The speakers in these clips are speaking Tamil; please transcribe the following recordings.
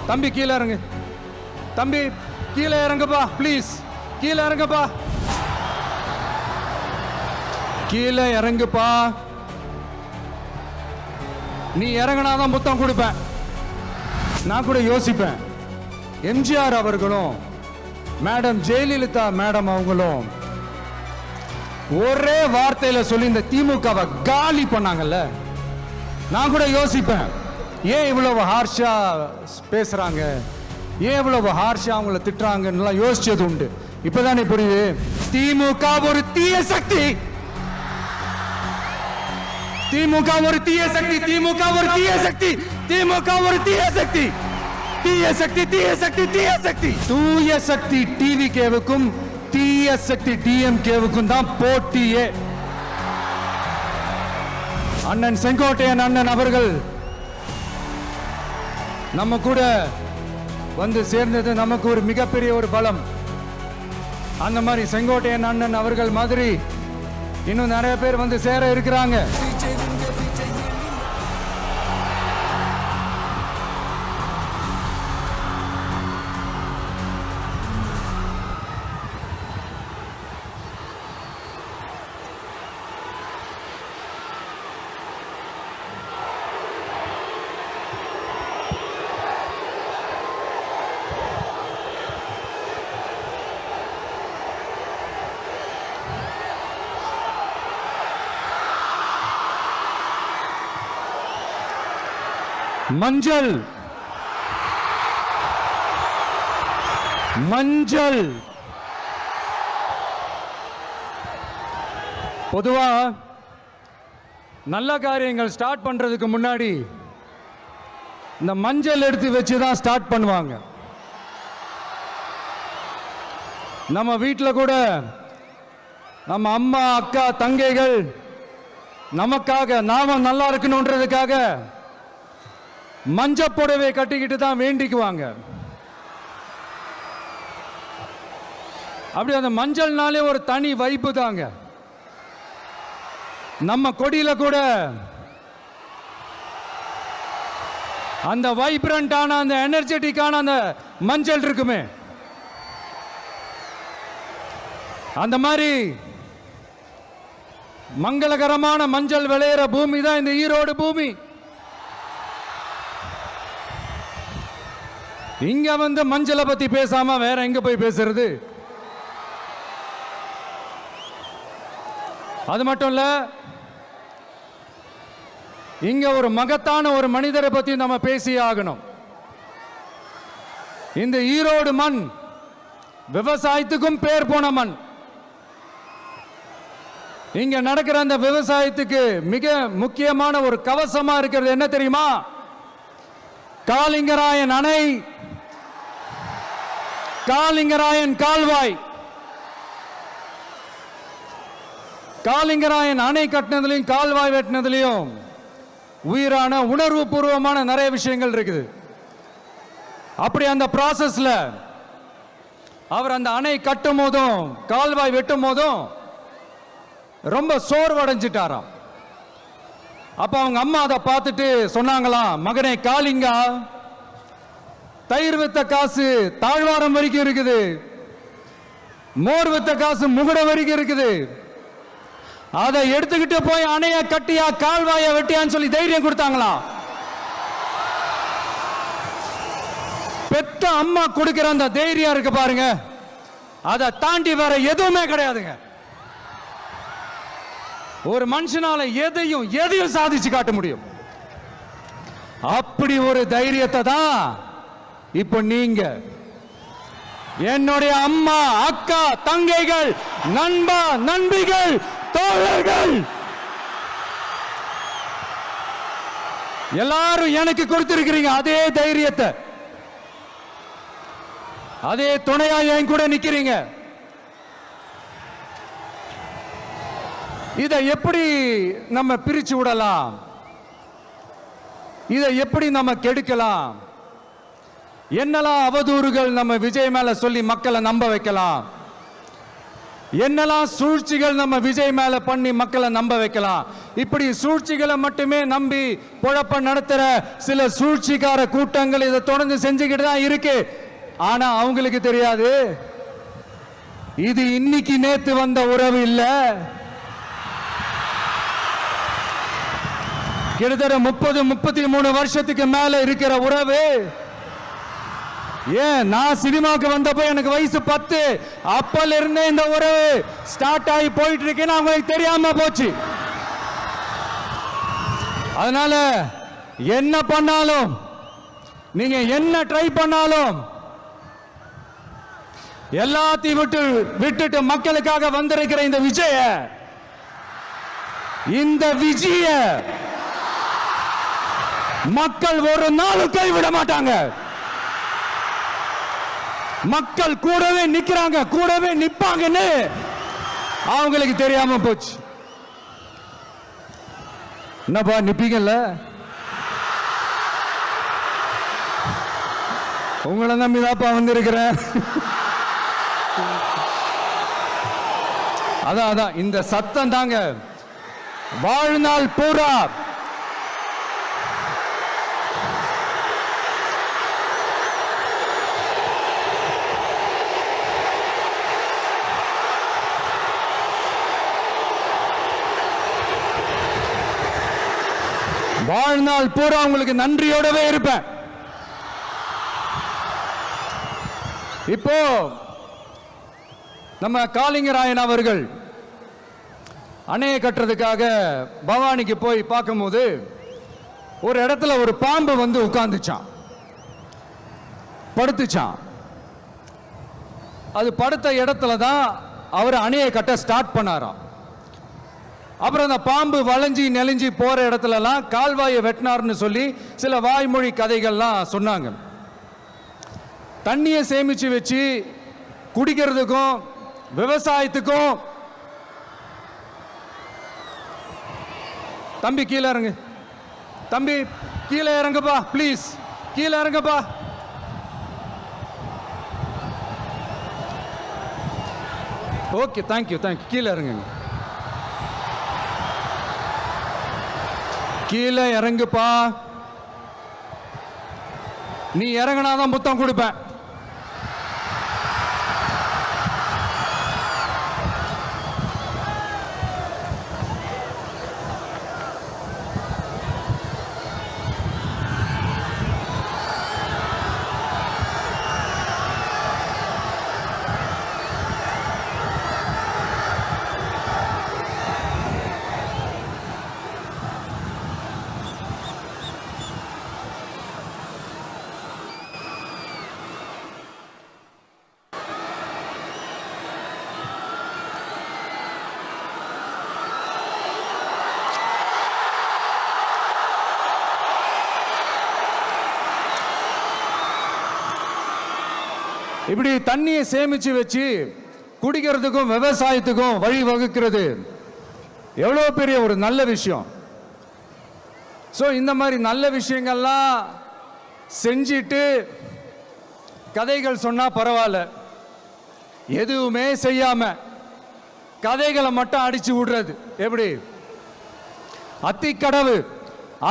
தம்பி கீழே இறங்கு, தம்பி கீழே இறங்குப்பா ப்ளீஸ், கீழே இறங்குப்பா, கீழே இறங்குப்பா. நீ இறங்கினாதான் புத்தம் கொடுப்பேன். நான் கூட யோசிப்பேன், எம்ஜிஆர் அவர்களும் மேடம் ஜெயலலிதா மேடம் அவங்களும் ஒரே வார்த்தையில சொல்லி இந்த திமுகவை காலி பண்ணாங்கல்ல. நான் கூட யோசிப்பேன், ஏன் இவ்வளவு ஹார்ஷா பேசுறாங்க, ஏன் இவ்வளவு ஹார்ஷா அவங்கள திட்டுறாங்கன்னு யோசிச்சது உண்டு. இப்பதானே புரியுது, திமுக ஒரு தீய சக்தி, திமுக ஒரு தீய சக்தி, திமுக ஒரு தீய சக்தி, திமுக ஒரு தீய சக்தி, தீய சக்தி, தீய சக்தி, தீய சக்தி. தூய சக்தி டிவிகேவுக்கும் தீய சக்தி டிஎம்கேவுக்கும் தான் போட்டியே. அண்ணன் செங்கோட்டையன் அண்ணன் அவர்கள் நம்ம கூட வந்து சேர்ந்தது நமக்கு ஒரு மிகப்பெரிய ஒரு பலம். அந்த மாதிரி செங்கோட்டையன் அண்ணன் அவர்கள் மாதிரி இன்னும் நிறைய பேர் வந்து சேர இருக்கிறாங்க. மஞ்சள் மஞ்சள் பொதுவா நல்ல காரியங்கள் ஸ்டார்ட் பண்றதுக்கு முன்னாடி இந்த மஞ்சள் எடுத்து வச்சுதான் ஸ்டார்ட் பண்ணுவாங்க. நம்ம வீட்டில் கூட நம்ம அம்மா அக்கா தங்கைகள் நமக்காக நாம நல்லா இருக்கணும்ன்றதுக்காக மஞ்சள் புடவை கட்டிக்கிட்டு தான் வேண்டிக்குவாங்க. அப்படி அந்த மஞ்சள்னாலே ஒரு தனி வைப்பு தாங்க. நம்ம கொடியில கூட அந்த வைப்ரண்டான அந்த எனர்ஜெட்டிக்கான அந்த மஞ்சள் இருக்குமே, அந்த மாதிரி மங்களகரமான மஞ்சள் விளையிற பூமி தான் இந்த ஈரோடு பூமி. இங்க வந்து மஞ்சளை பத்தி பேசாம வேற எங்க போய் பேசுறது? அது மட்டும் இல்ல, இங்க ஒரு மகத்தான ஒரு மனிதரை பத்தி நம்ம பேசி ஆகணும். இந்த ஈரோடு மண் விவசாயத்துக்கும் பேர் போன மண். இங்க நடக்கிற அந்த விவசாயத்துக்கு மிக முக்கியமான ஒரு கவசமா இருக்கிறது என்ன தெரியுமா? காலிங்கராயன் அணை, காலிங்கராயன் கால்வாய். காலிங்கராயன் அணை கட்டினதுலையும் கால்வாய் வெட்டினதுலையும் உயிரான உணர்வு பூர்வமான நிறைய விஷயங்கள் இருக்குது. அப்படி அந்த ப்ராசஸ்ல அவர் அந்த அணை கட்டும் போதும் கால்வாய் வெட்டும் போதும் ரொம்ப சோர்வடைஞ்சிட்டாராம். அப்ப அவங்க அம்மா அதை பார்த்துட்டு சொன்னாங்களாம், மகனே காளிங்கா, தயிர் வித்த காசு தாழ்வாரம் வரைக்கும் இருக்குது, மோர் வித்த காசு முகுட வரைக்கும் இருக்குது, அதை எடுத்துக்கிட்டு போய் அணைய கட்டியா கால்வாய வெட்டியான்னு சொல்லி தைரியம் கொடுத்தாங்களா? பெத்த அம்மா கொடுக்கிற அந்த தைரியம் இருக்கு பாருங்க, அதை தாண்டி வேற எதுவுமே கிடையாதுங்க. ஒரு மனுஷனால எதையும் சாதிச்சு காட்ட முடியும். அப்படி ஒரு தைரியத்தை தான் இப்ப நீங்க என்னுடைய அம்மா அக்கா தங்கைகள் நண்பா நண்பிகள் தோழர்கள் எல்லாரும் எனக்கு கொடுத்திருக்கிறீங்க. அதே தைரியத்தை, அதே துணையா என் கூட நிக்கிறீங்க. இதை எப்படி நம்ம பிரிச்சு விடலாம், இதை எப்படி நம்ம கெடுக்கலாம், என்னெல்லாம் அவதூறுகள் நம்ம விஜய் மேல சொல்லி மக்களை நம்ப வைக்கலாம், என்னெல்லாம் சூழ்ச்சிகள் நம்ம விஜய் மேல பண்ணி மக்களை நம்ப வைக்கலாம். இப்படி சூழ்ச்சிகளை மட்டுமே நம்பி குழப்ப நடத்துற சில சூழ்ச்சிக்கார கூட்டங்கள் இதை தொடர்ந்து செஞ்சுக்கிட்டு தான் இருக்கு. ஆனா அவங்களுக்கு தெரியாது, இது இன்னைக்கு நேத்து வந்த உறவு இல்ல. கிட்டத்தட்ட 30-33 வருஷத்துக்கு மேல இருக்கிற உறவு. ஏன் நான் சினிமாவுக்கு வந்தப்போ எனக்கு வயசு 10. அப்பல இருந்தே இந்த உறவு ஸ்டார்ட் ஆகி போயிட்டு இருக்குன்னு அவங்களுக்கு தெரியாம போச்சு. அதனால என்ன பண்ணாலும், நீங்க என்ன ட்ரை பண்ணாலும், எல்லாத்தையும் விட்டுட்டு மக்களுக்காக வந்திருக்கிற இந்த விஜய மக்கள் ஒரு நாளும் கைவிட மாட்டாங்க. மக்கள் கூடவே நிக்கிறாங்க, கூடவே நிப்பாங்கன்னு அவங்களுக்கு தெரியாம போச்சு. என்னப்பா நிப்பீங்கல்ல? உங்களை நம்பிதாப்பா வந்திருக்கிறேன். அதான் இந்த சத்தம் தாங்க வாழ்நாள் பூரா உங்களுக்கு நன்றியோடவே இருப்பேன். இப்போ நம்ம காளிங்கராயன் அவர்கள் அணையை கட்டுறதுக்காக பவானிக்கு போய் பார்க்கும்போது ஒரு இடத்துல ஒரு பாம்பு வந்து உட்கார்ந்துச்சான், படுத்துச்சான். அது படுத்த இடத்துல தான் அவர் அணையை கட்ட ஸ்டார்ட் பண்ணாராம். அப்புறம் அந்த பாம்பு வளைஞ்சி நெளிஞ்சி போற இடத்துலலாம் கால்வாயை வெட்டினார்னு சொல்லி சில வாய்மொழி கதைகள்லாம் சொன்னாங்க. தண்ணியை சேமிச்சு வச்சு குடிக்கிறதுக்கும் விவசாயத்துக்கும். தம்பி கீழே இறங்கு, தம்பி கீழே இறங்குப்பா, ப்ளீஸ் கீழே இறங்குப்பா. ஓகே, தேங்க்யூ கீழே இறங்குங்க, கீழே இறங்குப்பா. நீ இறங்கினாதான் புத்தம் கொடுப்பேன். இப்படி தண்ணியை சேமிச்சு வச்சு குடிக்கிறதுக்கும் விவசாயத்துக்கும் வழி வகுக்கிறது எவ்வளவு பெரிய ஒரு நல்ல விஷயம். ஸோ இந்த மாதிரி நல்ல விஷயங்கள்லாம் செஞ்சிட்டு கதைகள் சொன்னா பரவாயில்ல, எதுவுமே செய்யாம கதைகளை மட்டும் அடிச்சு விடுறது எப்படி?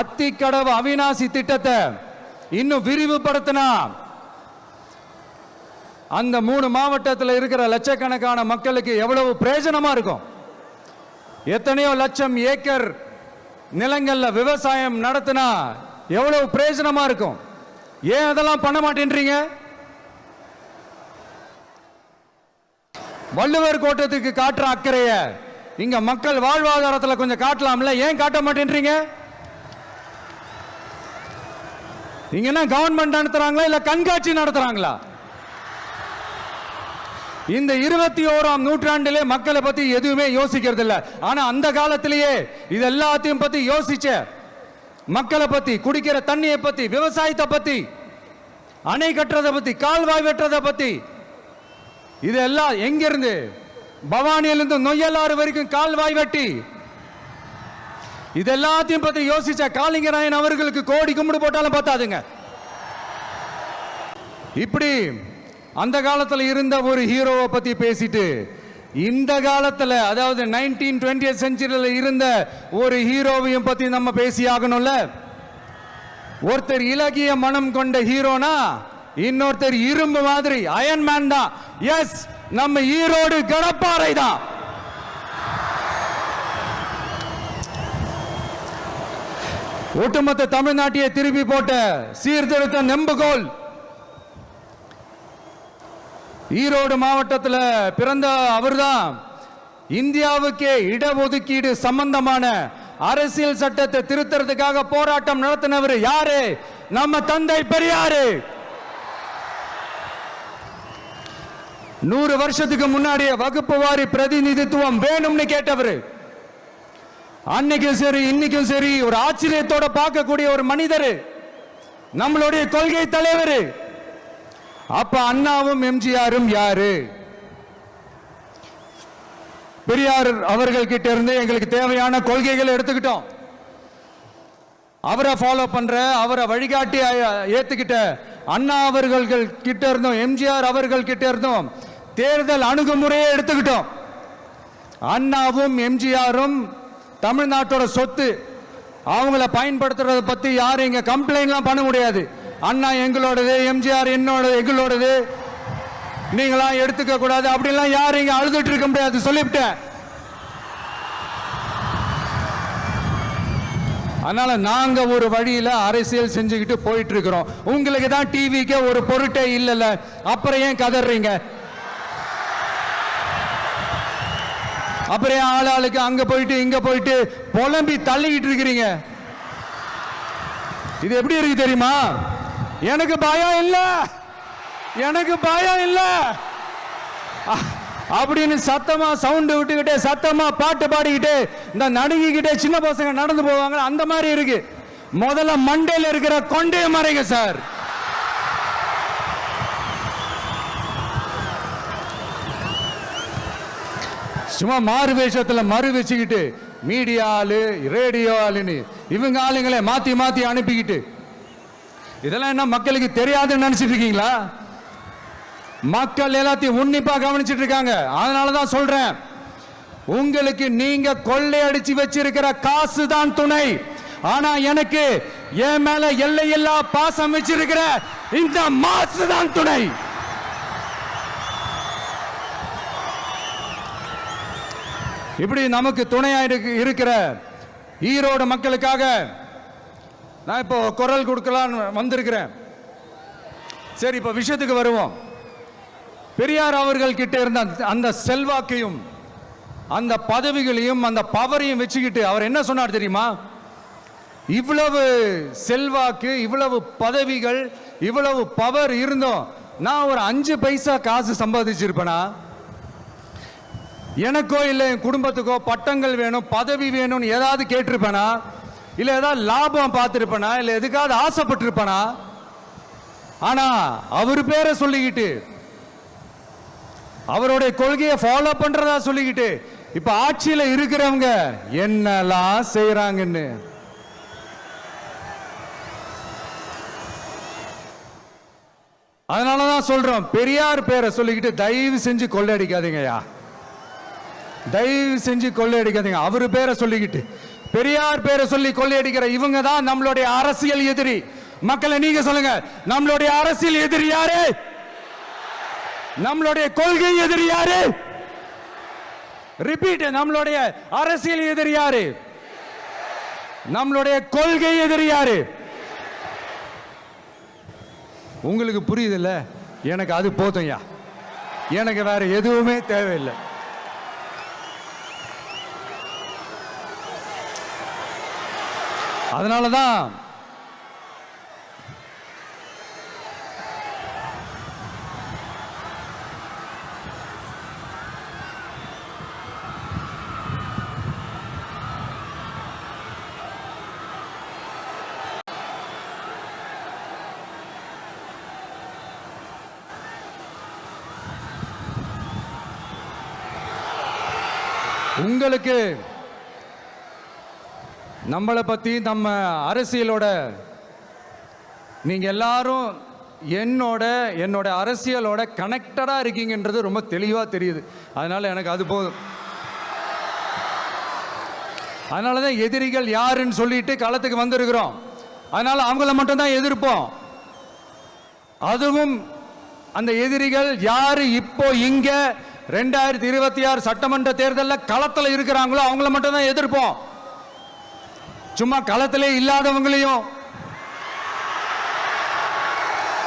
அத்திக்கடவு அவிநாசி திட்டத்தை இன்னும் விரிவுபடுத்தினா அந்த 3 மாவட்டத்தில் இருக்கிற லட்சக்கணக்கான மக்களுக்கு எவ்வளவு பிரயோஜனமா இருக்கும். எத்தனையோ லட்சம் ஏக்கர் நிலங்கள்ல விவசாயம் நடத்தினா எவ்வளவு பிரயோஜனமா இருக்கும். ஏன் அதெல்லாம் பண்ண மாட்டேன்றீங்க? வள்ளுவர் கோட்டத்துக்கு காட்டுற அக்கறைய இங்க மக்கள் வாழ்வாதாரத்தில் கொஞ்சம் காட்டலாம்ல, ஏன் காட்ட மாட்டேன்றீங்க? இங்க என்ன கவர்மெண்ட் நடத்துறாங்களா இல்ல கண்காட்சி நடத்துறாங்களா? இந்த 21ஆம் நூற்றாண்டிலே மக்களை பத்தி எதுவுமே யோசிக்கிறது இல்ல. ஆனா அந்த காலத்திலேயே இது எல்லாத்தையும் பத்தி யோசிச்ச மக்களை பத்தி, குடிக்கிற தண்ணியை பத்தி, விவசாயத்தை பத்தி, அணை கட்டுறதை பத்தி, கால்வாய் வெட்டுறதை பத்தி, இதெல்லாம் எங்கிருந்து? பவானியிலிருந்து நொய்யலாறு வரைக்கும் கால்வாய் வெட்டி இதெல்லாத்தையும் பத்தி யோசிச்ச காளிங்கராயன் அவர்களுக்கு கோடி கும்பிடு போட்டாலும் பார்த்தாதுங்க. இப்படி அந்த காலத்தில் இருந்த ஒரு ஹீரோவை பத்தி பேசிட்டு இந்த காலத்துல அதாவது 1920th செஞ்சுரியில் இருந்த ஒரு ஹீரோவையும் பத்தி நம்ம பேசி ஆகணும்ல. ஒருத்தர் இலகிய மனம் கொண்ட ஹீரோனா இன்னொருத்தர் இரும்பு மாதிரி அயன் மேன் தான். எஸ், நம்ம ஈரோடு கடப்பாறை தான். ஒட்டுமொத்த தமிழ்நாட்டையே திருப்பி போட்ட சீர்திருத்த நெம்புகோல் ஈரோடு மாவட்டத்தில் பிறந்த அவர்தான். இந்தியாவுக்கே இடஒதுக்கீடு சம்பந்தமான அரசியல் சட்டத்தை திருத்தறதுக்காக போராட்டம் நடத்தினவர் யாரு? நம்ம தந்தை பெரியாரு. 100 வருஷத்துக்கு முன்னாடியே வகுப்பு வாரி பிரதிநிதித்துவம் வேணும்னு கேட்டவர். அன்னைக்கும் சரி இன்னைக்கும் சரி ஒரு ஆச்சரியத்தோட பார்க்கக்கூடிய ஒரு மனிதர், நம்மளுடைய கொள்கை தலைவர். அப்ப அண்ணாவும் எம்ஜிஆரும் யாரு? பெரியார் அவர்கள் கிட்ட இருந்து எங்களுக்கு தேவையான கொள்கைகளை எடுத்துக்கிட்டோம். அவரை ஃபாலோ பண்ற, அவரை வழிகாட்டி ஏத்துக்கிட்ட அண்ணா அவர்கள் கிட்ட இருந்தோம், எம்ஜிஆர் அவர்கள் கிட்ட இருந்தோம் தேர்தல் அணுகுமுறையை எடுத்துக்கிட்டோம். அண்ணாவும் எம்ஜிஆரும் தமிழ்நாட்டோட சொத்து. அவங்கள பயன்படுத்துறதை பத்தி யாரும் இங்க கம்ப்ளைண்ட்லாம் பண்ண முடியாது. அண்ணா எங்களோடது, எம்ஜிஆர் என்னோடது, எங்களோடது, நீங்களாம் எடுத்துக்க கூடாது அப்படிலாம் யாரும் இங்க அழுதுட்டு இருக்க முடியாது, சொல்லிவிட்டேன். அதனால நாங்க ஒரு வழியில அரசியல் செஞ்சுக்கிட்டு போயிட்டு இருக்கிறோம். உங்களுக்கு தான் டிவிக்கு ஒரு பொருட்டே இல்லைல்ல, அப்புறம் ஏன் கதறீங்க? அப்புறம் ஆளாளுக்கு அங்க போயிட்டு இங்க போயிட்டு புலம்பி தள்ளிக்கிட்டு இருக்கிறீங்க. இது எப்படி இருக்கு தெரியுமா? எனக்கு பயம் இல்ல, எனக்கு பயம் இல்ல அப்படின்னு சத்தமா சவுண்ட் விட்டுக்கிட்டே சத்தமா பாட்டு பாடிக்கிட்டு இந்த நடுங்கிக்கிட்டே சின்ன பசங்க நடந்து போவாங்க, அந்த மாதிரி இருக்கு. முதல்ல மண்டையில் இருக்கிற கொண்டே மறைங்க சார். சும்மா மாறு வேஷத்துல மறு வச்சுக்கிட்டு மீடியா ஆளு, ரேடியோ ஆளுன்னு இவங்க ஆளுங்களே மாத்தி மாத்தி அனுப்பிக்கிட்டு இதெல்லாம் என்ன மக்களுக்கு தெரியாதுன்னு நினைச்சிட்டு இருக்கீங்களா? மக்கள் எல்லாத்தையும் உன்னிப்பா கவனிச்சிட்டு இருக்காங்க. அதனாலதான் சொல்றேன், உங்களுக்கு நீங்க கொள்ளையடிச்சு வச்சிருக்கிற காசு தான் துணை. ஆனா எனக்கு என் மேல எல்லையில்லா பாசம் வச்சிருக்கிற இந்த மாசு தான் துணை. இப்படி நமக்கு துணையா இருக்கிற ஈரோடு மக்களுக்காக நான் இப்போ குரல் கொடுக்கலாம் வந்திருக்கிறேன். சரி, இப்போ விஷயத்துக்கு வருவோம். பெரியார் அவர்கள் கிட்ட இருந்த அந்த செல்வாக்கையும் அந்த பதவிகளையும் அந்த பவரையும் வச்சுக்கிட்டு அவர் என்ன சொன்னார் தெரியுமா? இவ்வளவு செல்வாக்கு, இவ்வளவு பதவிகள், இவ்வளவு பவர் இருந்தோம் நான் ஒரு 5 பைசா காசு சம்பாதிச்சிருப்பேனா? எனக்கோ இல்லை என் குடும்பத்துக்கோ பட்டங்கள் வேணும், பதவி வேணும்னு ஏதாவது கேட்டிருப்பேனா? இல்லை ஏதாவது லாபம் பார்த்துருப்பேனா? இல்லை எதுக்காவது ஆசைப்பட்டிருப்பேனா? ஆனா அவர் பேரை சொல்லிக்கிட்டு அவருடைய கொள்கையை ஃபாலோ பண்றதா சொல்லிக்கிட்டு இப்ப ஆட்சியில இருக்கிறவங்க என்னெல்லாம் செய்யறாங்கன்னு அதனாலதான் சொல்றோம், பெரியார் பேரை சொல்லிக்கிட்டு தயவு செஞ்சு கொள்ளையடிக்காதீங்கயா, தயவு செஞ்சு கொள்ளையடிக்காதீங்க. அவரு பேரை சொல்லிக்கிட்டு பெரியார் பேரை சொல்லி கொள்ளையடிக்கிற இவங்க தான் நம்மளுடைய அரசியல் எதிரி. மக்களை நீங்க சொல்லுங்க, நம்மளுடைய அரசியல் எதிரி யாரு? நம்மளுடைய கொள்கை எதிரி யாரு? ரிப்பீட், நம்மளுடைய அரசியல் எதிரி யாரு? நம்மளுடைய கொள்கை எதிரி யாரு? உங்களுக்கு புரியுதுல்ல? எனக்கு அது போதும்யா, எனக்கு வேற எதுவுமே தேவையில்லை. அதனாலதான் உங்களுக்கு நம்மளை பத்தி நம்ம அரசியலோட நீங்க எல்லாரும் என்னோட அரசியலோட கனெக்டடாக இருக்கீங்கன்றது ரொம்ப தெளிவாக தெரியுது. அதனால் எனக்கு அது போதும். அதனால தான் எதிரிகள் யாருன்னு சொல்லிட்டு களத்துக்கு வந்திருக்கிறோம். அதனால் அவங்கள மட்டும்தான் எதிர்ப்போம். அதுவும் அந்த எதிரிகள் யாரு இப்போ இங்க 2026 சட்டமன்ற தேர்தலில் களத்தில் இருக்கிறாங்களோ அவங்கள மட்டும்தான் எதிர்ப்போம். சும்மா களத்திலே இல்லாதவங்களையும்,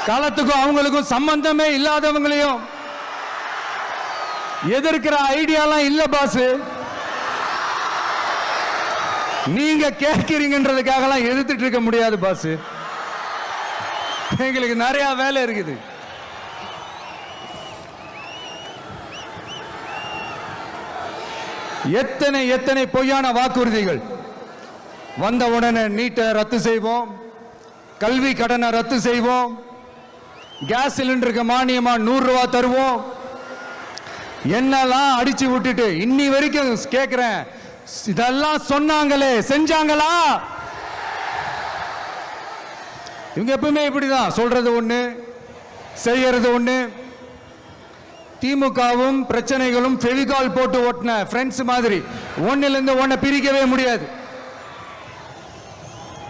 களத்துக்கும் அவங்களுக்கும் சம்பந்தமே இல்லாதவங்களையும் எதிர்க்கிற ஐடியாலாம் இல்ல பாஸ். நீங்க கேட்கிறீங்கன்றதுக்காகலாம் எதிர்த்துட்டு இருக்க முடியாது பாஸ். எங்களுக்கு நிறைய வேலை இருக்குது. எத்தனை பொய்யான வாக்குறுதிகள். வந்த உடனே நீட்டை ரத்து செய்வோம், கல்வி கடனை ரத்து செய்வோம், கேஸ் சிலிண்டருக்கு மானியமா 100 ரூபாய் தருவோம், என்னெல்லாம் அடிச்சு விட்டுட்டு இன்னி வரைக்கும் கேட்கிறேன், இதெல்லாம் சொன்னாங்களே செஞ்சாங்களா? இவங்க எப்பவுமே இப்படிதான், சொல்றது ஒண்ணு செய்யறது ஒண்ணு. திமுகவும் பிரச்சனைகளும் ஃபெவிகால் போட்டு ஓட்டின ஃப்ரெண்ட்ஸ் மாதிரி ஒன்னிலிருந்து ஒன்னை பிரிக்கவே முடியாது.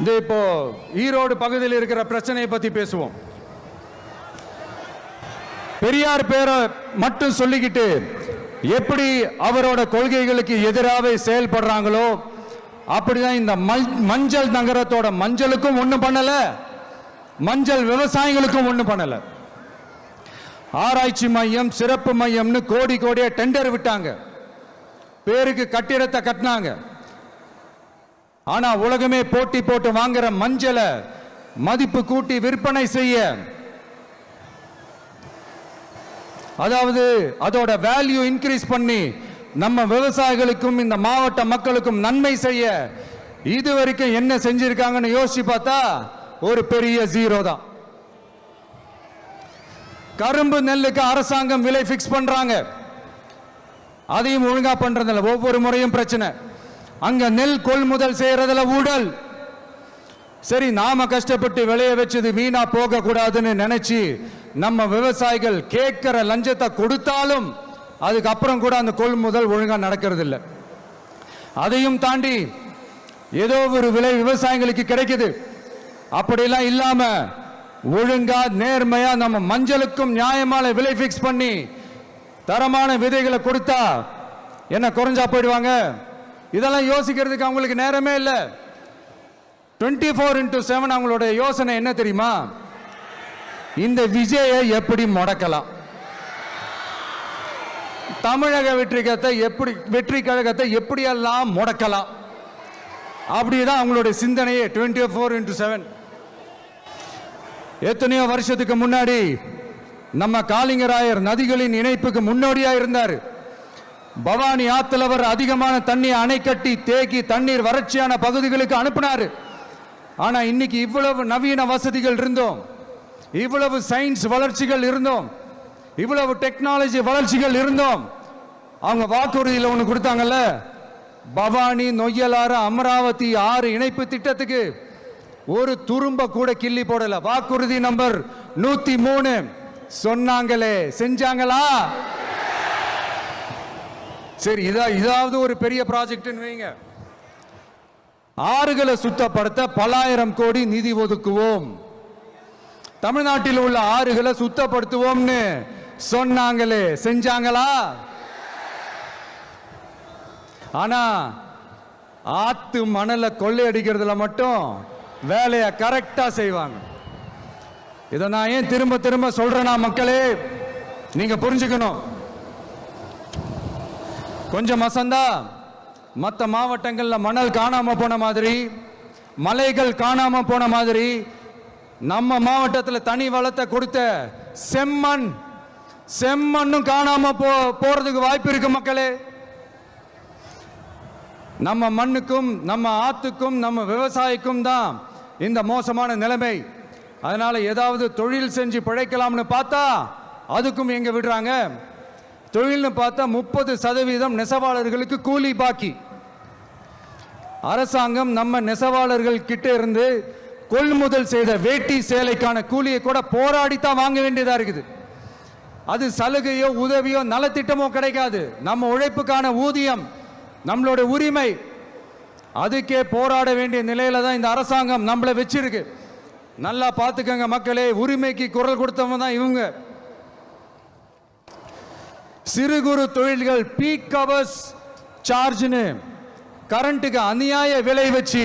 இந்த இப்போ ஈரோடு பகுதியில் இருக்கிற பிரச்சனையை பத்தி பேசுவோம். பெரியார் பேரை மட்டும் சொல்லிக்கிட்டு எப்படி அவரோட கொள்கைகளுக்கு எதிராக செயல்படுறாங்களோ அப்படிதான் இந்த மஞ்சள் நகரத்தோட மஞ்சளுக்கும் ஒண்ணும் பண்ணல, மஞ்சள் விவசாயிகளுக்கும் ஒண்ணும் பண்ணல. ஆராய்ச்சி மையம், சிறப்பு மையம்னு கோடியா டெண்டர் விட்டாங்க, பேருக்கு கட்டிடத்தை கட்டினாங்க. ஆனா உலகமே போட்டி போட்டு வாங்குற மஞ்சளை மதிப்பு கூட்டி விற்பனை செய்ய, அதாவது அதோட வேல்யூ இன்க்ரீஸ் பண்ணி நம்ம விவசாயிகளுக்கும் இந்த மாவட்ட மக்களுக்கும் நன்மை செய்ய இதுவரைக்கும் என்ன செஞ்சிருக்காங்கன்னு யோசிச்சு பார்த்தா ஒரு பெரிய ஜீரோ தான். கரும்பு நெல்லுக்கு அரசாங்கம் விலை பிக்ஸ் பண்றாங்க, அதையும் ஒழுங்கா பண்றதில்ல. ஒவ்வொரு முறையும் பிரச்சனை. அங்க நெல் கொள்முதல் செய்யறதுல ஊழல். சரி, நாம கஷ்டப்பட்டு விளைய வச்சது வீணா போக கூடாதுன்னு நினைச்சு நம்ம விவசாயிகள் கேட்கிற லஞ்சத்தை கொடுத்தாலும் அதுக்கப்புறம் கூட அந்த கொள்முதல் ஒழுங்கா நடக்கிறது இல்லை. அதையும் தாண்டி ஏதோ ஒரு விலை விவசாயிகளுக்கு கிடைக்குது. அப்படிலாம் இல்லாம ஒழுங்கா நேர்மையா நம்ம மஞ்சளுக்கும் நியாயமான விலை பிக்ஸ் பண்ணி தரமான விதைகளை கொடுத்தா என்ன குறைஞ்சா போயிடுவாங்க? இதெல்லாம் யோசிக்கிறதுக்கு அவங்களுக்கு நேரமே இல்லை. 24/7 அவங்களோட யோசனை என்ன தெரியுமா? இந்த விஜயை எப்படி முடக்கலாம், தமிழக வெற்றி கழகத்தை எப்படியெல்லாம் முடக்கலாம், அப்படிதான் அவங்களுடைய சிந்தனையே 24/7. எத்தனையோ வருஷத்துக்கு முன்னாடி நம்ம காளிங்கராயர் நதிகளின் இணைப்புக்கு முன்னோடியா இருந்தார். பவானி ஆத்துல அவர் அதிகமான தண்ணீர் அணை கட்டி தேக்கி தண்ணீர் வறட்சியான பகுதிகளுக்கு அனுப்பினார். ஆனா இன்னைக்கு இவ்வளவு நவீன வசதிகள் இருந்தோம், இவ்வளவு சயின்ஸ் வளர்ச்சிகள் இருந்தோம், இவ்வளவு டெக்னாலஜி வளர்ச்சிகள் இருந்தோம், அவங்க வாக்குறுதியில் ஒன்று கொடுத்தாங்கல்ல, பவானி நொய்யலாறு அமராவதி 6 இணைப்பு திட்டத்துக்கு ஒரு துரும்ப கூட கிள்ளி போடல. வாக்குறுதி நம்பர் 103 சொன்னாங்களே செஞ்சாங்களா? சரி, இதாவது ஒரு பெரிய ப்ராஜெக்ட் வைங்க. ஆறுகளை சுத்தப்படுத்த பல்லாயிரம் கோடி நிதி ஒதுக்குவோம், தமிழ்நாட்டில் உள்ள ஆறுகளை சுத்தப்படுத்துவோம்னு சொன்னாங்களே செஞ்சாங்களா? ஆனா ஆத்து மணலை கொள்ளையடிக்கிறதுல மட்டும் வேலையை கரெக்டா செய்வாங்க. இதை நான் ஏன் திரும்ப திரும்ப சொல்றேன்னா, மக்களே நீங்க புரிஞ்சுக்கணும். கொஞ்சம் மசந்தா மற்ற மாவட்டங்கள்ல மணல் காணாம போன மாதிரி, மலைகள் காணாம போன மாதிரி, நம்ம மாவட்டத்தில் தனி வளத்தை கொடுத்த செம்மண்ணும் காணாம போறதுக்கு வாய்ப்பு இருக்கு மக்களே. நம்ம மண்ணுக்கும் நம்ம ஆத்துக்கும் நம்ம விவசாயிக்கும் தான் இந்த மோசமான நிலைமை. அதனால ஏதாவது தொழில் செஞ்சு பிழைக்கலாம்னு பார்த்தா அதுக்கும் எங்க விடுறாங்க. தொழில்னு பார்த்தா 30% நெசவாளர்களுக்கு கூலி பாக்கி. அரசாங்கம் நம்ம நெசவாளர்கள் கிட்ட இருந்து கொள்முதல் செய்த வேட்டி சேலைக்கான கூலியை கூட போராடித்தான் வாங்க வேண்டியதா இருக்குது. அது சலுகையோ உதவியோ நலத்திட்டமோ கிடைக்காது. நம்ம உழைப்புக்கான ஊதியம், நம்மளோட உரிமை, அதுக்கே போராட வேண்டிய நிலையில தான் இந்த அரசாங்கம் நம்மளை வச்சிருக்கு. நல்லா பார்த்துக்கங்க மக்களே, உரிமைக்கு குரல் கொடுத்தவங்க தான் இவங்க. சிறு குறு தொழில்கள் பீக் ஹவர்ஸ் சார்ஜ்னு கரண்ட்டுக்கு அநியாய விலை வச்சு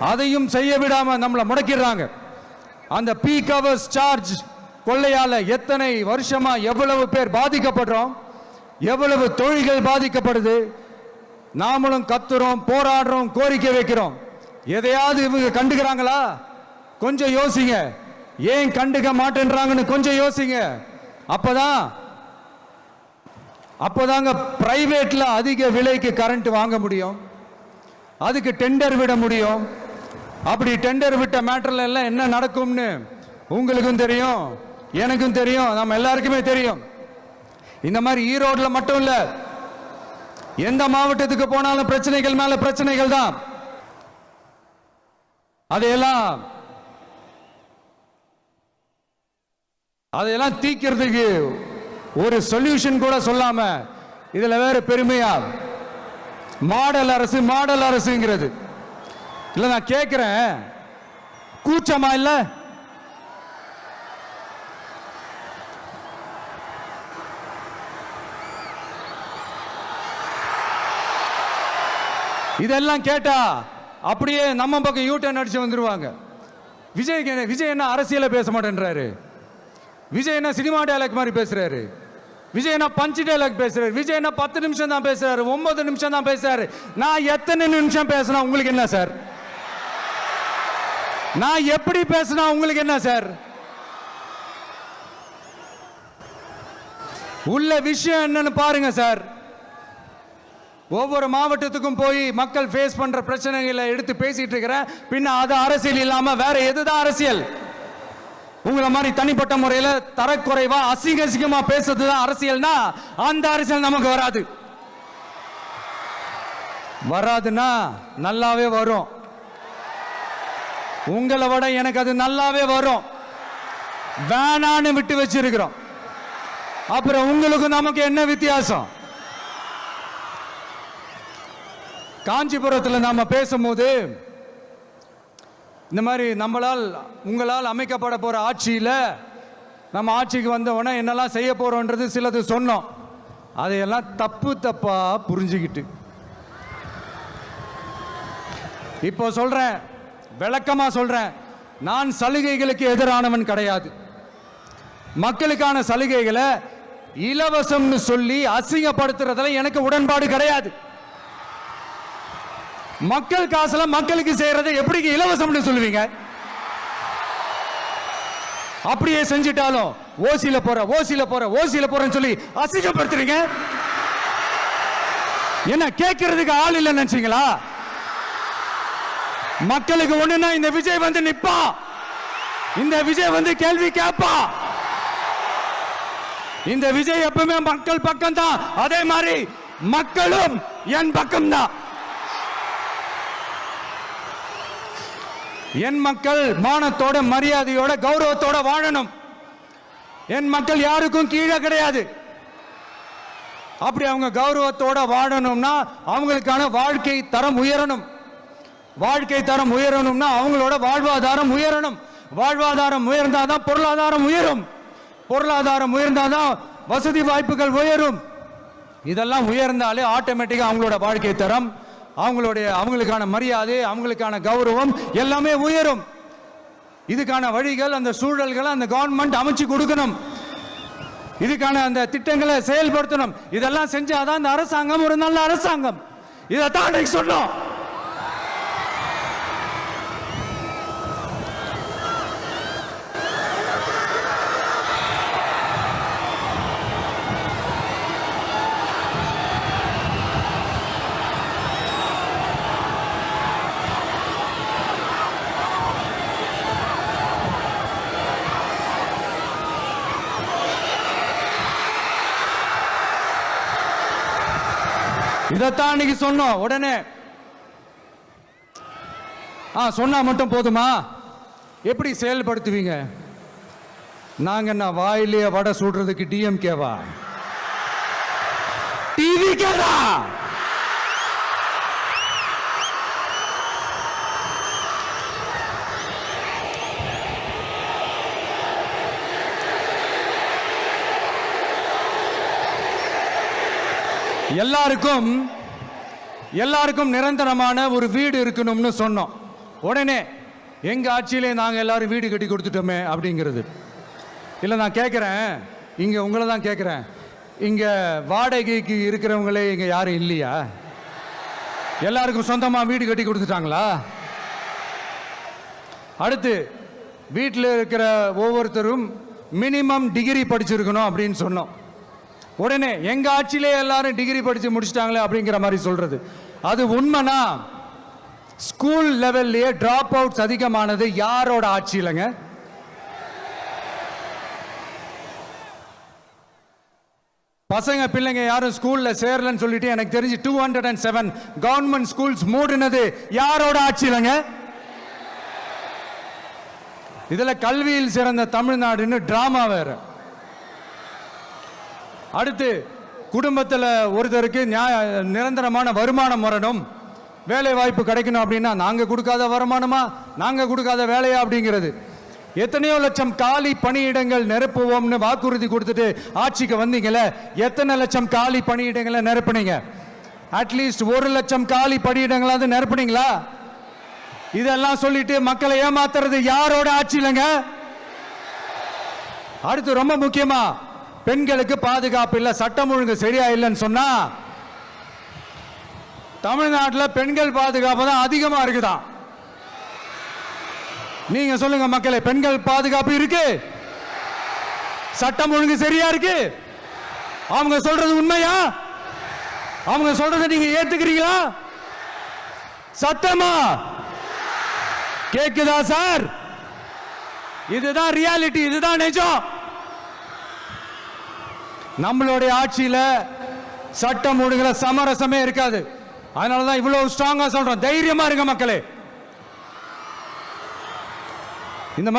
அதையும் செய்ய விடாம நம்மளை முடக்கிடுறாங்க. அந்த பீக் ஹவர்ஸ் சார்ஜ் கொள்ளையால எத்தனை வருஷமா எவ்வளவு பேர் பாதிக்கப்படுறோம், எவ்வளவு தொழில்கள் பாதிக்கப்படுது. நாமளும் கத்துறோம், போராடுறோம், கோரிக்கை வைக்கிறோம். எதையாவது இவங்க கண்டுக்கிறாங்களா? கொஞ்சம் யோசிங்க. ஏன் கண்டுக்க மாட்டேன்றாங்கன்னு கொஞ்சம் யோசிங்க. அப்பதாங்க பிரைவேட்ல அதிக விலைக்கு கரண்ட் வாங்க முடியும், அதுக்கு டெண்டர் விட முடியும். அப்படி டெண்டர் விட்ட மேட்டர்ல எல்லாம் என்ன நடக்கும்னு உங்களுக்கும் தெரியும், எனக்கும் தெரியும், நம்ம எல்லாருக்குமே தெரியும். இந்த மாதிரி ஈரோடுல மட்டும் இல்ல, எந்த மாவட்டத்துக்கு போனாலும் பிரச்சனைகள் மேல பிரச்சனைகள் தான். அதையெல்லாம் தீக்கிறதுக்கு ஒரு சொல்யூஷன் கூட சொல்லாம இதுல வேற பெருமையா மாடல் அரசு மாடல் அரசுங்கிறது. இல்ல நான் கேட்கிறேன், கூச்சமா இல்ல? இதெல்லாம் கேட்டா அப்படியே நம்ம பக்கம் யூட்டர்ன் அடிச்சு வந்துருவாங்க. விஜய் என்ன அரசியல பேச மாட்டேன்றாரு, விஜய் என்ன சினிமா டயலாக் மாதிரி பேசுறாரு, விஜய் என்ன பஞ்ச் டயலாக் பேசுறாரு, விஜய் என்ன 10 நிமிஷம் தான் பேசுறாரு, 9 நிமிஷம் தான் பேசுறாரு. நான் எத்தனை நிமிஷம் பேசினா உங்களுக்கு என்ன சார்? நான் எப்படி பேசினா உங்களுக்கு என்ன சார்? உள்ள விஷயம் என்னன்னு பாருங்க சார். ஒவ்வொரு மாவட்டத்துக்கும் போய் மக்கள் ஃபேஸ் பண்ற பிரச்சனைகளை எடுத்து பேசிட்டு இருக்கிறேன். பின்ன அது அரசியல் இல்லாம வேற எதுதான் அரசியல்? உங்களை மாதிரி தனிப்பட்ட முறையில் தரக்குறைவா அசிங்கமா பேசுறதுதான் அரசியல்னா அந்த அரசியல் நமக்கு வராது. வராதுன்னா நல்லாவே வரும். உங்களை விட எனக்கு அது நல்லாவே வரும். வேணான்னு விட்டு வச்சிருக்கிறோம். அப்புறம் உங்களுக்கு நமக்கு என்ன வித்தியாசம்? காஞ்சிபுரத்தில் நாம பேசும்போது இந்த மாதிரி உங்களால் அமைக்கப்பட போற ஆட்சியில நம்ம ஆட்சிக்கு வந்தவொடனே என்னெல்லாம் செய்ய போறோன்றது சிலது சொன்னோம். அதையெல்லாம் தப்பா புரிஞ்சுக்கிட்டு இப்போ சொல்றேன், விளக்கமா சொல்றேன். நான் சலுகைகளுக்கு எதிரானவன் கிடையாது. மக்களுக்கான சலுகைகளை இலவசம்னு சொல்லி அசிங்கப்படுத்துறதுல எனக்கு உடன்பாடு கிடையாது. மக்கள் காசுல மக்களுக்கு செய்யறதை எப்படி இலவசம்னு சொல்லுவீங்க? அப்படியே செஞ்சிட்டாலும் ஓசில போறேன்னு சொல்லி அசிங்கப்படுத்துறீங்க. என்ன கேட்கறதுக்கு ஆள் இல்ல நினைச்சீங்களா? மக்களுக்கு ஒண்ணுன்னா இந்த விஜய் வந்து நிப்பா, இந்த விஜய் வந்து கேள்வி கேட்பா. இந்த விஜய் எப்பவுமே மக்கள் பக்கம் தான், அதே மாதிரி மக்களும் என் பக்கம் தான். என் மக்கள் மானத்தோட மரியாதையோட கௌரவத்தோட வாழணும். என் மக்கள் யாருக்கும் கீழே கிடையாது. அப்படி அவங்க கௌரவத்தோட வாழணும்னா அவங்களுக்கான வாழ்க்கை தரம் உயரணும். வாழ்க்கை தரம் உயரணும்னா அவங்களோட வாழ்வாதாரம் உயரணும். வாழ்வாதாரம் உயர்ந்தாதான் பொருளாதாரம் உயரும். பொருளாதாரம் உயர்ந்தாதான் வசதி வாய்ப்புகள் உயரும். இதெல்லாம் உயர்ந்தாலே ஆட்டோமேட்டிக்கா அவங்களோட வாழ்க்கை தரம், அவங்களுக்கான மரியாதை, அவங்களுக்கான கௌரவம் எல்லாமே உயரும். இதுக்கான வழிகள், அந்த சூழல்களை அந்த கவர்மெண்ட் அமைச்சு கொடுக்கணும். இதுக்கான அந்த திட்டங்களை செயல்படுத்தணும். இதெல்லாம் செஞ்சாதான் அந்த அரசாங்கம் ஒரு நல்ல அரசாங்கம். இதைத்தான் சொன்னோம். இதைத்தான் இன்னைக்கு சொன்னோம். உடனே சொன்னா மட்டும் போதுமா? எப்படி செயல்படுத்துவீங்க? நாங்க என்ன வாயிலே வடை சுடுறதுக்கு டிஎம்கேவா, டிவிகேவா? எல்லாருக்கும் நிரந்தரமான ஒரு வீடு இருக்கணும்னு சொன்னோம். உடனே எங்க ஆட்சியிலே நாங்க எல்லாரும் வீடு கட்டி கொடுத்துட்டோமே அப்படிங்கிறது இல்லை. நான் கேட்குறேன், இங்க உங்களை தான் கேட்குறேன், இங்க வாடகைக்கு இருக்கிறவங்களே இங்க யாரும் இல்லையா? எல்லாருக்கும் சொந்தமா வீடு கட்டி கொடுத்துட்டாங்களா? அடுத்து வீட்டில் இருக்கிற ஒவ்வொருத்தரும் மினிமம் டிகிரி படிச்சிருக்கணும் அப்படின்னு சொன்னோம். உடனே எங்க ஆட்சியிலே எல்லாரும் டிகிரி படிச்சு முடிச்சிட்டாங்களே அப்படிங்கிற மாதிரி சொல்றது அது உண்மைனா? ஸ்கூல் லெவல்லையே டிராப் அவுட்ஸ் அதிகமானது யாரோட ஆட்சியிலங்க? பசங்க பிள்ளைங்க யாரும் ஸ்கூல்ல சேரலன்னு சொல்லிட்டு எனக்கு தெரிஞ்சு 207 கவர்மெண்ட் ஸ்கூல்ஸ் மூடினது யாரோட ஆட்சியிலங்க? இதுல கல்வியில் சிறந்த தமிழ்நாடுன்னு டிராமா வேற. அடுத்து குடும்பத்தில் ஒருத்தருக்கு நிரந்தரமான வருமானம் வரணும், வேலை வாய்ப்பு கிடைக்கணும் அப்படின்னா நாங்கள் கொடுக்காத வருமானமா, நாங்கள் கொடுக்காத வேலையா அப்படிங்கிறது. எத்தனையோ லட்சம் காலி பணியிடங்கள் நிரப்புவோம்னு வாக்குறுதி கொடுத்துட்டு ஆட்சிக்கு வந்தீங்களே, எத்தனை லட்சம் காலி பணியிடங்களை நிரப்புனீங்க? அட்லீஸ்ட் 1 லட்சம் காலி பணியிடங்களாவது நிரப்புனீங்களா? இதெல்லாம் சொல்லிட்டு மக்களை ஏமாத்துறது யாரோட ஆட்சியிலங்க? அடுத்து ரொம்ப முக்கியமா, பெண்களுக்கு பாதுகாப்பு இல்லை, சட்டம் ஒழுங்கு சரியா இல்லைன்னு சொன்னா தமிழ்நாட்டில் பெண்கள் பாதுகாப்பு தான் அதிகமா இருக்குதான். நீங்க சொல்லுங்க மக்களே, பெண்கள் பாதுகாப்பு இருக்கு, சட்டம் ஒழுங்கு சரியா இருக்கு? அவங்க சொல்றது உண்மையா? அவங்க சொல்றதை நீங்க ஏத்துக்கிறீங்களா? சத்தமா கேக்குதா சார்? இதுதான் ரியாலிட்டி, இதுதான் நிஜம். நம்மளுடைய ஆட்சியில சட்டம் ஒழுங்குல சமரசமே இருக்காது. அதனாலதான் இவ்வளவு ஸ்ட்ராங்கா சொல்றோம், தைரியமா இருங்க மக்களே. இந்த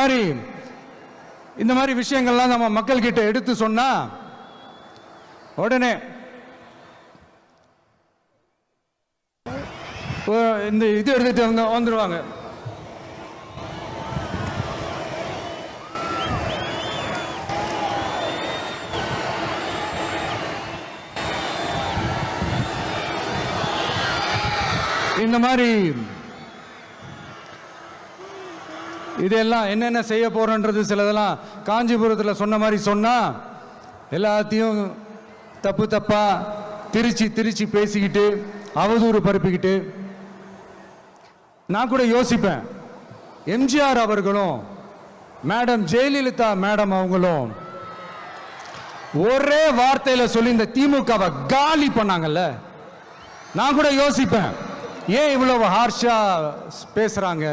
மாதிரி விஷயங்கள்லாம் நம்ம மக்கள் கிட்ட எடுத்து சொன்னா உடனே இந்த இது எடுத்துட்டு வந்துருவாங்க. இந்த மாதிரி இதெல்லாம் என்னென்ன செய்ய போறோன்றது சிலதெல்லாம் காஞ்சிபுரத்தில் சொன்ன மாதிரி சொன்னா எல்லாத்தையும் தப்பா திருச்சி பேசிக்கிட்டு அவதூறு பரப்பிக்கிட்டு. நான் கூட யோசிப்பேன், எம்ஜிஆர் அவர்களும் மேடம் ஜெயலலிதா மேடம் அவங்களும் ஒரே வார்த்தையில சொல்லி இந்த திமுகவை காலி பண்ணாங்கல்ல. நான் கூட யோசிப்பேன், ஏன் இவ்வளவு ஹார்ஷா பேசுறாங்க,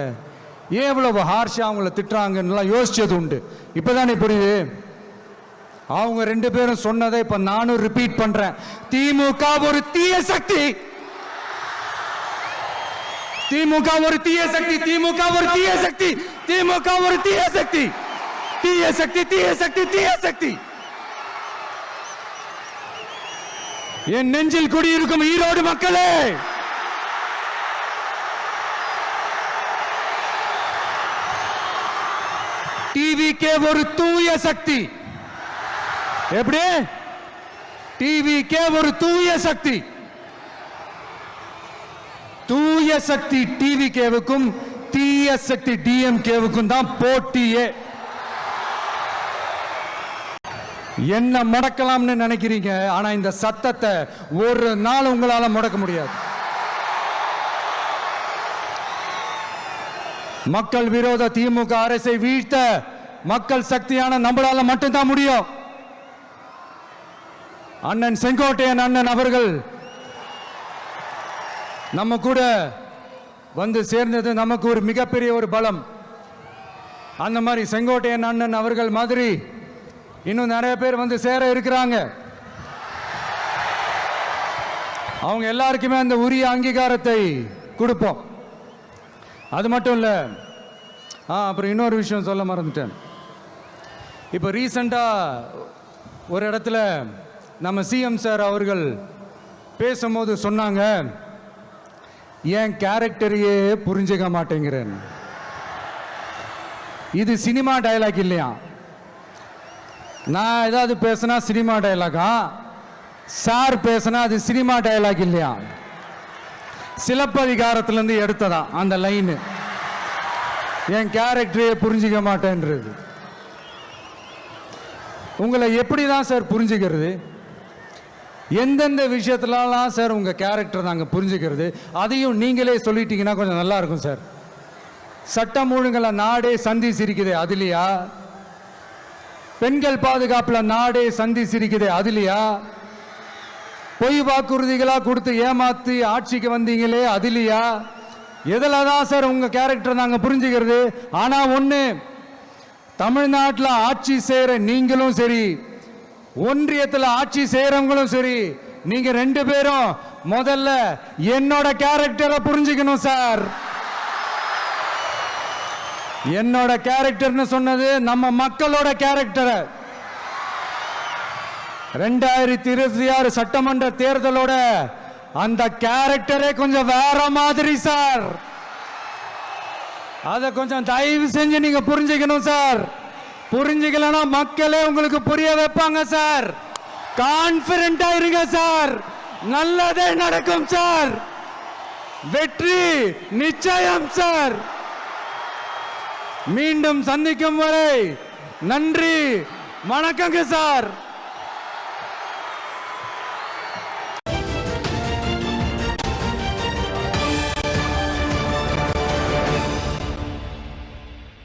ஏன் இவ்வளவு ஹார்ஷா அவங்கள திட்டுறாங்கன்னு யோசிச்சது உண்டு. இப்பதானே புரியுது. அவங்க 2 பேரும் சொன்னதை இப்ப நானும் ரிப்பீட் பண்றேன். திமுக ஒரு தீய சக்தி, திமுக ஒரு தீய சக்தி, திமுக ஒரு தீய சக்தி, திமுக ஒரு தீய சக்தி, தீய சக்தி, தீய சக்தி, தீய சக்தி. என் நெஞ்சில் குடியிருக்கும் ஈரோடு மக்களே, டிவிகே ஒரு தூய சக்தி. எப்படி? டிவிகே ஒரு தூய சக்தி. தூய சக்தி டிவிகேவுக்கும் தீய சக்தி டிஎம்கேவுக்கும் தான் போட்டியே. என்ன முடக்கலாம்னு நினைக்கிறீங்க, ஆனா இந்த சத்தத்தை ஒரு நாள் உங்களால முடக்க முடியாது. மக்கள் விரோத திமுக அரசை வீழ்த்த மக்கள் சக்தியான நம்மளால மட்டும்தான் முடியும். அண்ணன் செங்கோட்டையன் அண்ணன் அவர்கள் நம்ம கூட வந்து சேர்ந்தது நமக்கு ஒரு மிகப்பெரிய ஒரு பலம். அந்த மாதிரி செங்கோட்டையன் அண்ணன் அவர்கள் மாதிரி இன்னும் நிறைய பேர் வந்து சேர இருக்கிறாங்க. அவங்க எல்லாருக்குமே அந்த உரிய அங்கீகாரத்தை கொடுப்போம். அது மட்டும் இல்ல, அப்புறம் இன்னொரு விஷயம் சொல்ல மறந்துட்டேன். இப்போ ரீசண்டாக ஒரு இடத்துல நம்ம சிஎம் சார் அவர்கள் பேசும்போது சொன்னாங்க, என் கேரக்டரையே புரிஞ்சுக்க மாட்டேங்கிறேன். இது சினிமா டயலாக் இல்லையா? நான் ஏதாவது பேசினா சினிமா டயலாகா? சார் பேசினா அது சினிமா டயலாக் இல்லையா? சிலப்பதிகாரத்திலேருந்து எடுத்ததான் அந்த லைனு, என் கேரக்டரையே புரிஞ்சிக்க மாட்டேன்றது. உங்களை எப்படி தான் சார் புரிஞ்சுக்கிறது? எந்தெந்த விஷயத்துலலாம் சார் உங்கள் கேரக்டர் நாங்கள் புரிஞ்சுக்கிறது? அதையும் நீங்களே சொல்லிட்டீங்கன்னா கொஞ்சம் நல்லா இருக்கும் சார். சட்டம் ஒழுங்குல நாடே சந்தி சிரிக்குது அதுலையா? பெண்கள் பாதுகாப்புல நாடே சந்தி சிரிக்குது அதுலையா? பொய் வாக்குறுதிகளாக கொடுத்து ஏமாத்தி ஆட்சிக்கு வந்தீங்களே அதுலையா? எதில் தான் சார் உங்கள் கேரக்டர் நாங்கள் புரிஞ்சுக்கிறது? ஆனால் ஒன்று, தமிழ்நாட்டில் ஆட்சி செய்கிற நீங்களும் சரி, ஒன்றியத்தில் ஆட்சி செய்கிறவங்களும் சரி, நீங்கள் 2 பேரும் முதல்ல என்னோட கேரக்டரை புரிஞ்சுக்கணும் சார். என்னோட கேரக்டர்னு சொன்னது நம்ம மக்களோட கேரக்டரை. 2026 சட்டமன்ற தேர்தலோட அந்த கேரக்டரே கொஞ்சம் வேற மாதிரி சார். அதை கொஞ்சம் தயவு செஞ்சு நீங்க புரிஞ்சுக்கணும் சார். புரிஞ்சுக்கலன்னா மக்களே உங்களுக்கு புரிய வைப்பாங்க சார். கான்பிடென்டா இருங்க சார், நல்லதே நடக்கும் சார். வெற்றி நிச்சயம் சார். மீண்டும் சந்திக்கும் வரை நன்றி, வணக்கங்க சார்.